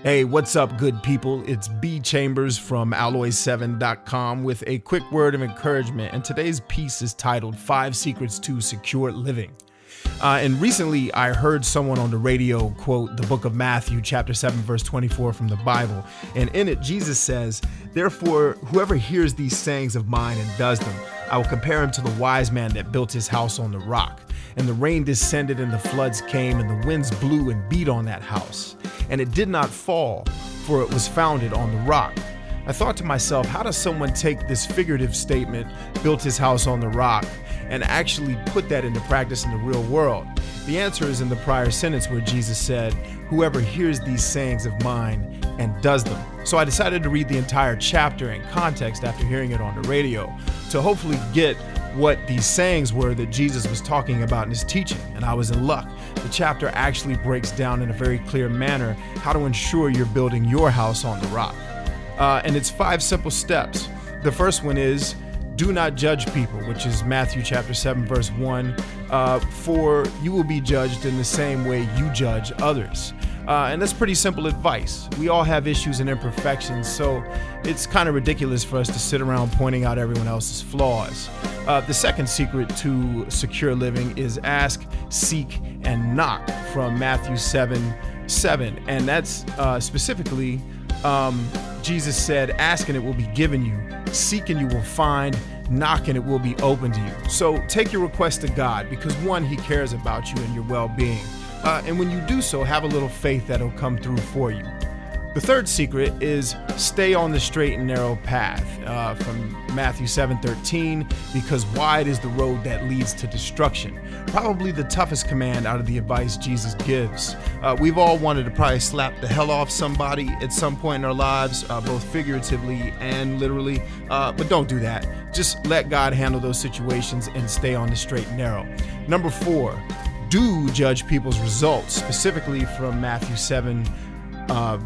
Hey, what's up, good people? It's B Chambers from Alloy7.com with a quick word of encouragement, and today's piece is titled 5 Secrets to Secure Living. And recently I heard someone on the radio quote the book of Matthew chapter 7 verse 24 from the Bible, and in it Jesus says, "Therefore whoever hears these sayings of mine and does them, I will compare him to the wise man that built his house on the rock. And the rain descended and the floods came and the winds blew and beat on that house. And it did not fall, for it was founded on the rock." I thought to myself, how does someone take this figurative statement, built his house on the rock, and actually put that into practice in the real world? The answer is in the prior sentence where Jesus said, "Whoever hears these sayings of mine and does them." So I decided to read the entire chapter in context after hearing it on the radio to hopefully get what these sayings were that Jesus was talking about in his teaching, and I was in luck. The chapter actually breaks down in a very clear manner how to ensure you're building your house on the rock. And it's 5 simple steps. The first one is do not judge people, which is Matthew chapter 7 verse 1, for you will be judged in the same way you judge others. And that's pretty simple advice. We all have issues and imperfections, so it's kind of ridiculous for us to sit around pointing out everyone else's flaws. The second secret to secure living is ask, seek, and knock from Matthew 7:7. And that's specifically, Jesus said, "Ask and it will be given you, seek and you will find, knock and it will be open to you." So take your request to God because one, he cares about you and your well-being. And when you do so, have a little faith that it'll come through for you. The third secret is stay on the straight and narrow path from Matthew 7:13, because wide is the road that leads to destruction. Probably the toughest command out of the advice Jesus gives. We've all wanted to probably slap the hell off somebody at some point in our lives, both figuratively and literally, but don't do that. Just let God handle those situations and stay on the straight and narrow. Number 4, do judge people's results, specifically from Matthew 7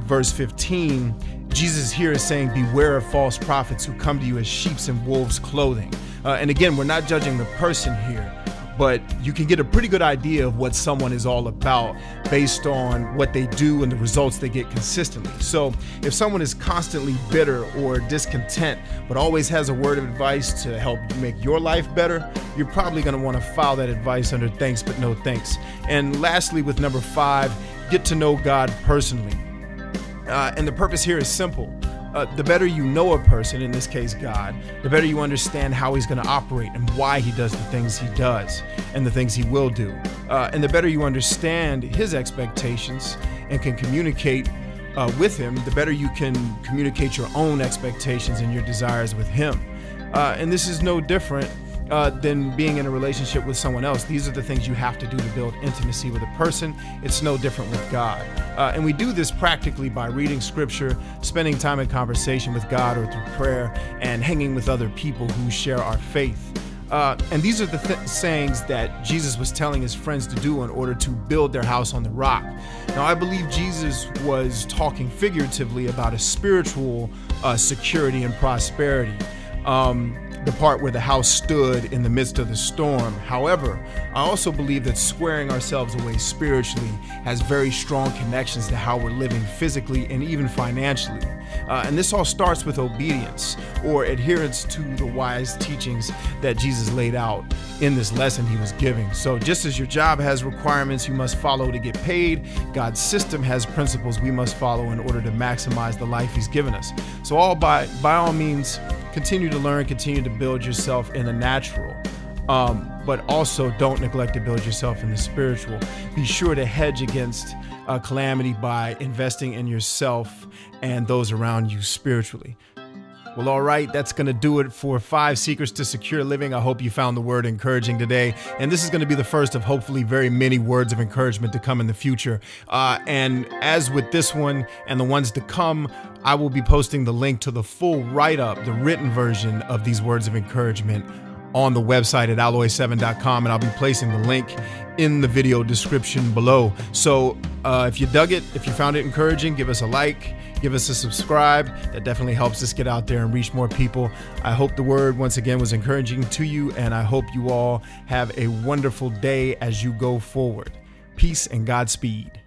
verse 15. Jesus here is saying, beware of false prophets who come to you as sheep's in wolves' clothing. And again, we're not judging the person here, but you can get a pretty good idea of what someone is all about based on what they do and the results they get consistently. So if someone is constantly bitter or discontent, but always has a word of advice to help make your life better, you're probably going to want to file that advice under thanks but no thanks. And lastly, with number 5, get to know God personally. And the purpose here is simple. The better you know a person, in this case God, the better you understand how he's going to operate and why he does the things he does and the things he will do. And the better you understand his expectations and can communicate with him, the better you can communicate your own expectations and your desires with him. And this is no different than being in a relationship with someone else. These are the things you have to do to build intimacy with a person. It's no different with God. And we do this practically by reading scripture, spending time in conversation with God or through prayer, and hanging with other people who share our faith. And these are the sayings that Jesus was telling his friends to do in order to build their house on the rock. Now, I believe Jesus was talking figuratively about a spiritual security and prosperity. The part where the house stood in the midst of the storm. However, I also believe that squaring ourselves away spiritually has very strong connections to how we're living physically and even financially. And this all starts with obedience or adherence to the wise teachings that Jesus laid out in this lesson he was giving. So just as your job has requirements you must follow to get paid, God's system has principles we must follow in order to maximize the life he's given us. So by all means, continue to learn, continue to build yourself in the natural, but also don't neglect to build yourself in the spiritual. Be sure to hedge against calamity by investing in yourself and those around you spiritually. Well, all right, that's going to do it for 5 Secrets to Secure Living. I hope you found the word encouraging today. And this is going to be the first of hopefully very many words of encouragement to come in the future. And as with this one and the ones to come, I will be posting the link to the full write-up, the written version of these words of encouragement on the website at Alloy7.com, and I'll be placing the link in the video description below. So if you dug it, if you found it encouraging, give us a like, give us a subscribe. That definitely helps us get out there and reach more people. I hope the word once again was encouraging to you, and I hope you all have a wonderful day as you go forward. Peace and Godspeed.